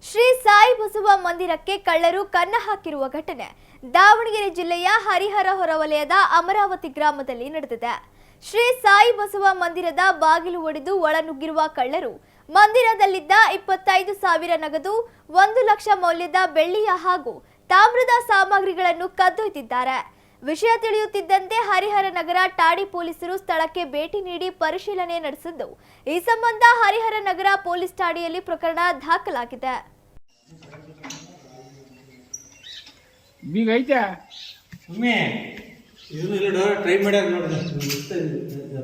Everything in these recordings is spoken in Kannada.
ಶ್ರೀ ಸಾಯಿ ಬಸವ ಮಂದಿರಕ್ಕೆ ಕಳ್ಳರು ಕನ್ನ ಹಾಕಿರುವ ಘಟನೆ ದಾವಣಗೆರೆ ಜಿಲ್ಲೆಯ ಹರಿಹರ ಹೊರವಲಯದ ಅಮರಾವತಿ ಗ್ರಾಮದಲ್ಲಿ ನಡೆದಿದೆ. ಶ್ರೀ ಸಾಯಿ ಬಸವ ಮಂದಿರದ ಬಾಗಿಲು ಒಡೆದು ಒಳನುಗ್ಗಿರುವ ಕಳ್ಳರು ಮಂದಿರದಲ್ಲಿದ್ದ 25,000 ನಗದು, 1 ಲಕ್ಷ ಮೌಲ್ಯದ ಬೆಳ್ಳಿಯ ಹಾಗೂ ತಾಮ್ರದ ಸಾಮಗ್ರಿಗಳನ್ನು ಕದ್ದೊಯ್ದಿದ್ದಾರೆ. ವಿಷಯ ತಿಳಿಯುತ್ತಿದ್ದಂತೆ ಹರಿಹರ ನಗರ ಠಾಣೆ ಪೊಲೀಸರು ಸ್ಥಳಕ್ಕೆ ಭೇಟಿ ನೀಡಿ ಪರಿಶೀಲನೆ ನಡೆಸಿದ್ದು, ಈ ಸಂಬಂಧ ಹರಿಹರ ನಗರ ಪೊಲೀಸ್ ಠಾಣೆಯಲ್ಲಿ ಪ್ರಕರಣ ದಾಖಲಾಗಿದೆ. ಟ್ರೈ ಮಾಡ್ಯಾರ ನೋಡ್ರಿ,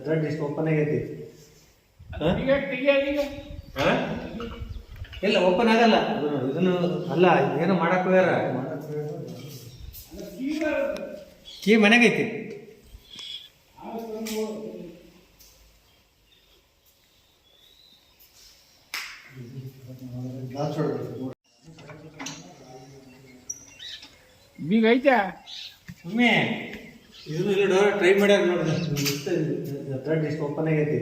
ಥ್ರೆಡ್ ಎಷ್ಟು ಓಪನ್ ಆಗೈತಿ. ಇಲ್ಲ ಓಪನ್ ಆಗಲ್ಲ, ಇದನ್ನು ಅಲ್ಲ, ಏನೋ ಮಾಡಕ್ ಹೋಗ್ಯಾರ. ಕೀ ಮನೆಗೈತಿ. ಬೀಗ ಐತೆ ಒಮ್ಮೆ ಇದನ್ನು ಟ್ರೈ ಮಾಡ್ಯಾರ ನೋಡ್ರಿ, ಥ್ರೆಡ್ ಎಷ್ಟು ಓಪನ್ ಆಗೈತಿ.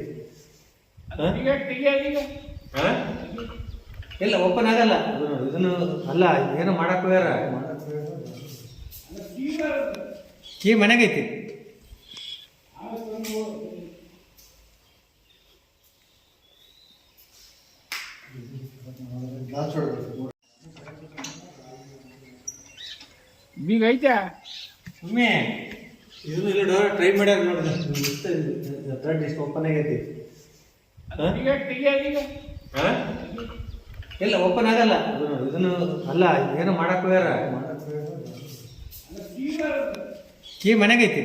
ಇಲ್ಲ ಓಪನ್ ಆಗಲ್ಲ, ಇದನ್ನು ಅಲ್ಲ, ಏನೋ ಮಾಡಕ್ ಹೋಗ್ಯಾರ. ಕೀ ಮನೆಗೈತಿ. ಬೀಗ ಐತೆ ಒಮ್ಮೆ ಇದನ್ನು ಟ್ರೈ ಮಾಡ್ಯಾರ ನೋಡ್ರಿ, ಥ್ರೆಡ್ ಎಷ್ಟು ಓಪನ್ ಆಗೈತಿ. ಇಲ್ಲ ಓಪನ್ ಆಗಲ್ಲ, ಇದನ್ನು ಅಲ್ಲ, ಏನೋ ಮಾಡಕ್ ಹೋಗ್ಯಾರ. ಕೀ ಮನೆಗೈತಿ.